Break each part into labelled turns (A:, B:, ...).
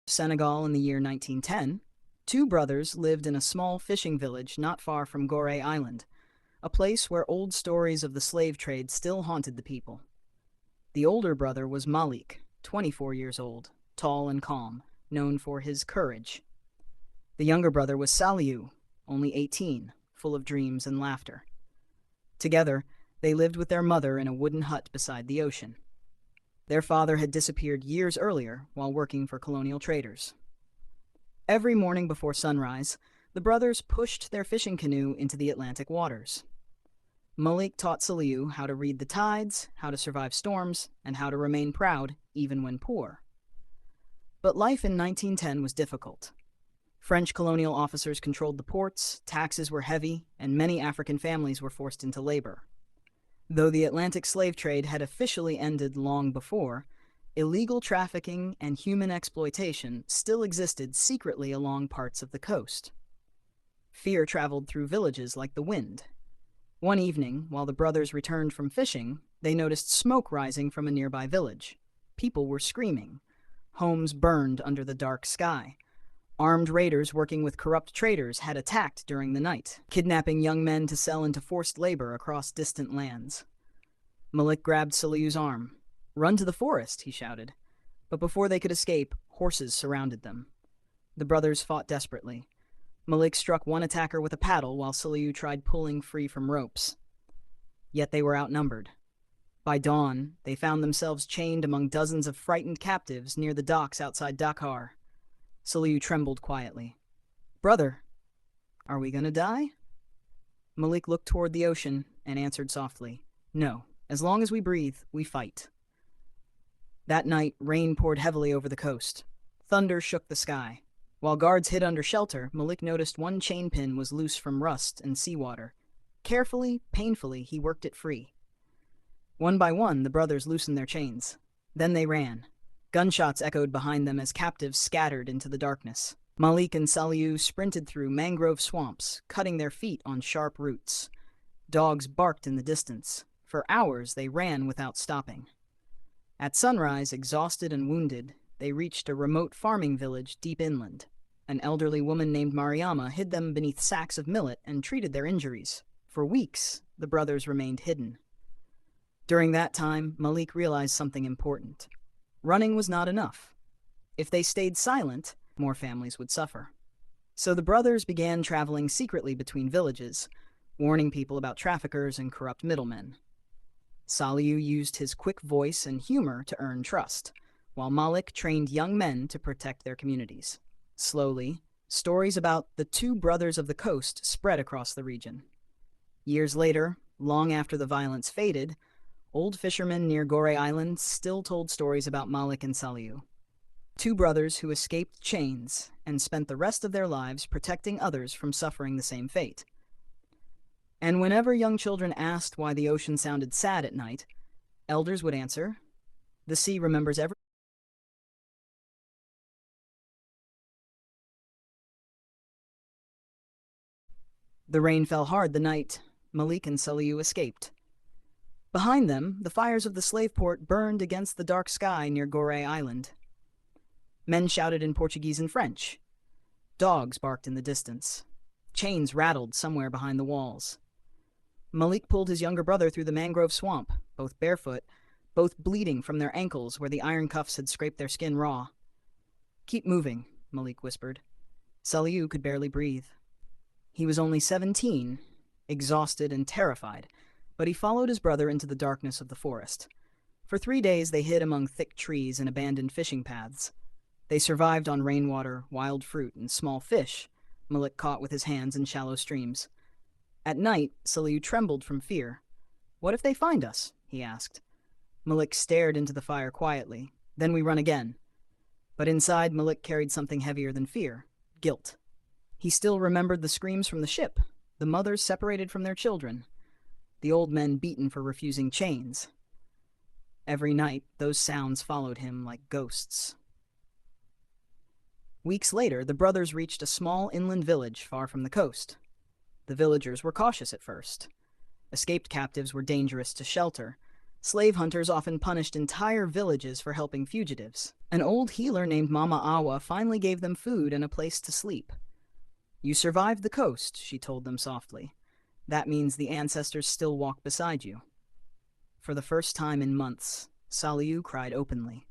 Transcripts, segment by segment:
A: Senegal in the year 1910, two brothers lived in a small fishing village not far from Gore Island, a place where old stories of the slave trade still haunted the people. The older brother was Malik, 24 years old, tall and calm, known for his courage. The younger brother was Saliou, only 18, full of dreams and laughter. Together, they lived with their mother in a wooden hut beside the ocean. Their father had disappeared years earlier while working for colonial traders. Every morning before sunrise, the brothers pushed their fishing canoe into the Atlantic waters. Malik taught Saliou how to read the tides, how to survive storms, and how to remain proud even when poor. But life in 1910 was difficult. French colonial officers controlled the ports, taxes were heavy, and many African families were forced into labor. Though the Atlantic slave trade had officially ended long before, illegal trafficking and human exploitation still existed secretly along parts of the coast. Fear traveled through villages like the wind. One evening, while the brothers returned from fishing, they noticed smoke rising from a nearby village. People were screaming. Homes burned under the dark sky. Armed raiders working with corrupt traders had attacked during the night, kidnapping young men to sell into forced labor across distant lands. Malik grabbed Saliou's arm. "Run to the forest," he shouted. But before they could escape, horses surrounded them. The brothers fought desperately. Malik struck one attacker with a paddle while Saliou tried pulling free from ropes. Yet they were outnumbered. By dawn, they found themselves chained among dozens of frightened captives near the docks outside Dakar. Saliou trembled quietly. "Brother, are we gonna die?" Malik looked toward the ocean and answered softly, "No, as long as we breathe, we fight." That night, rain poured heavily over the coast. Thunder shook the sky. While guards hid under shelter, Malik noticed one chain pin was loose from rust and seawater. Carefully, painfully, he worked it free. One by one, the brothers loosened their chains. Then they ran. Gunshots echoed behind them as captives scattered into the darkness. Malik and Saliou sprinted through mangrove swamps, cutting their feet on sharp roots. Dogs barked in the distance. For hours they ran without stopping. At sunrise, exhausted and wounded, they reached a remote farming village deep inland. An elderly woman named Mariama hid them beneath sacks of millet and treated their injuries. For weeks, the brothers remained hidden. During that time, Malik realized something important. Running was not enough. If they stayed silent, more families would suffer. So the brothers began traveling secretly between villages, warning people about traffickers and corrupt middlemen. Saliou used his quick voice and humor to earn trust, while Malik trained young men to protect their communities. Slowly, stories about the two brothers of the coast spread across the region. Years later, long after the violence faded, old fishermen near Gore Island still told stories about Malik and Saliou, two brothers who escaped chains and spent the rest of their lives protecting others from suffering the same fate. And whenever young children asked why the ocean sounded sad at night, elders would answer, "The sea remembers everything." The rain fell hard the night Malik and Saliou escaped. Behind them, the fires of the slave port burned against the dark sky near Gore Island. Men shouted in Portuguese and French. Dogs barked in the distance. Chains rattled somewhere behind the walls. Malik pulled his younger brother through the mangrove swamp, both barefoot, both bleeding from their ankles where the iron cuffs had scraped their skin raw. "Keep moving," Malik whispered. Saliou could barely breathe. He was only 17, exhausted and terrified, but he followed his brother into the darkness of the forest. For 3 days they hid among thick trees and abandoned fishing paths. They survived on rainwater, wild fruit, and small fish Malik caught with his hands in shallow streams. At night, Saliou trembled from fear. "What if they find us?" he asked. Malik stared into the fire quietly. "Then we run again." But inside, Malik carried something heavier than fear: guilt. He still remembered the screams from the ship, the mothers separated from their children, the old men beaten for refusing chains. Every night, those sounds followed him like ghosts. Weeks later, the brothers reached a small inland village far from the coast. The villagers were cautious at first. Escaped captives were dangerous to shelter, Slave hunters often punished entire villages for helping fugitives. An old healer named Mama Awa finally gave them food and a place to sleep. "You survived the coast," she told them softly. "That means the ancestors still walk beside you." For the first time in months, Saliou cried openly.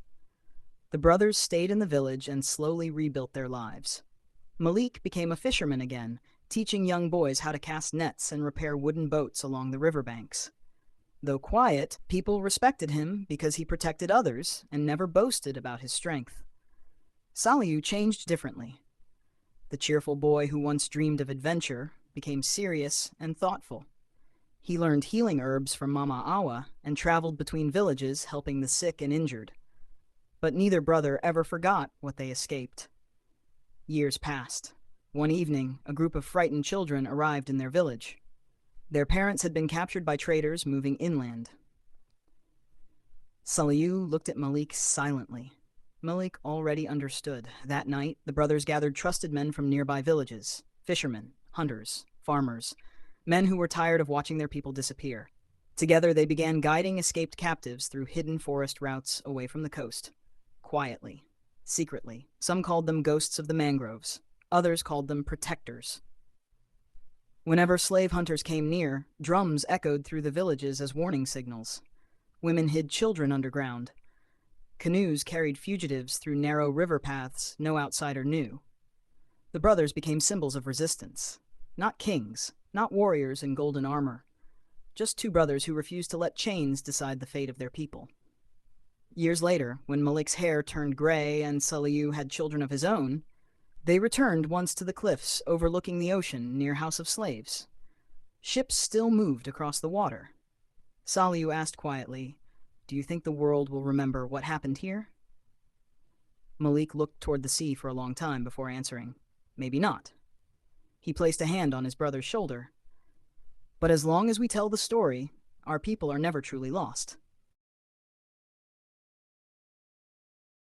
A: The brothers stayed in the village and slowly rebuilt their lives. Malik became a fisherman again, teaching young boys how to cast nets and repair wooden boats along the riverbanks. Though quiet, people respected him because he protected others and never boasted about his strength. Saliou changed differently. The cheerful boy who once dreamed of adventure became serious and thoughtful. He learned healing herbs from Mama Awa and traveled between villages helping the sick and injured. But neither brother ever forgot what they escaped. Years passed. One evening, a group of frightened children arrived in their village. Their parents had been captured by traders moving inland. Saliou looked at Malik silently. Malik already understood. That night, the brothers gathered trusted men from nearby villages, fishermen, hunters, farmers, men who were tired of watching their people disappear. Together, they began guiding escaped captives through hidden forest routes away from the coast. Quietly, secretly. Some called them ghosts of the mangroves. Others called them protectors. Whenever slave hunters came near, drums echoed through the villages as warning signals. Women hid children underground. Canoes carried fugitives through narrow river paths no outsider knew. The brothers became symbols of resistance. Not kings, not warriors in golden armor. Just two brothers who refused to let chains decide the fate of their people. Years later, when Malik's hair turned gray and Saliou had children of his own, they returned once to the cliffs overlooking the ocean near House of Slaves. Ships still moved across the water. Saliou asked quietly, "Do you think the world will remember what happened here?" Malik looked toward the sea for a long time before answering, "Maybe not." He placed a hand on his brother's shoulder. "But as long as we tell the story, our people are never truly lost."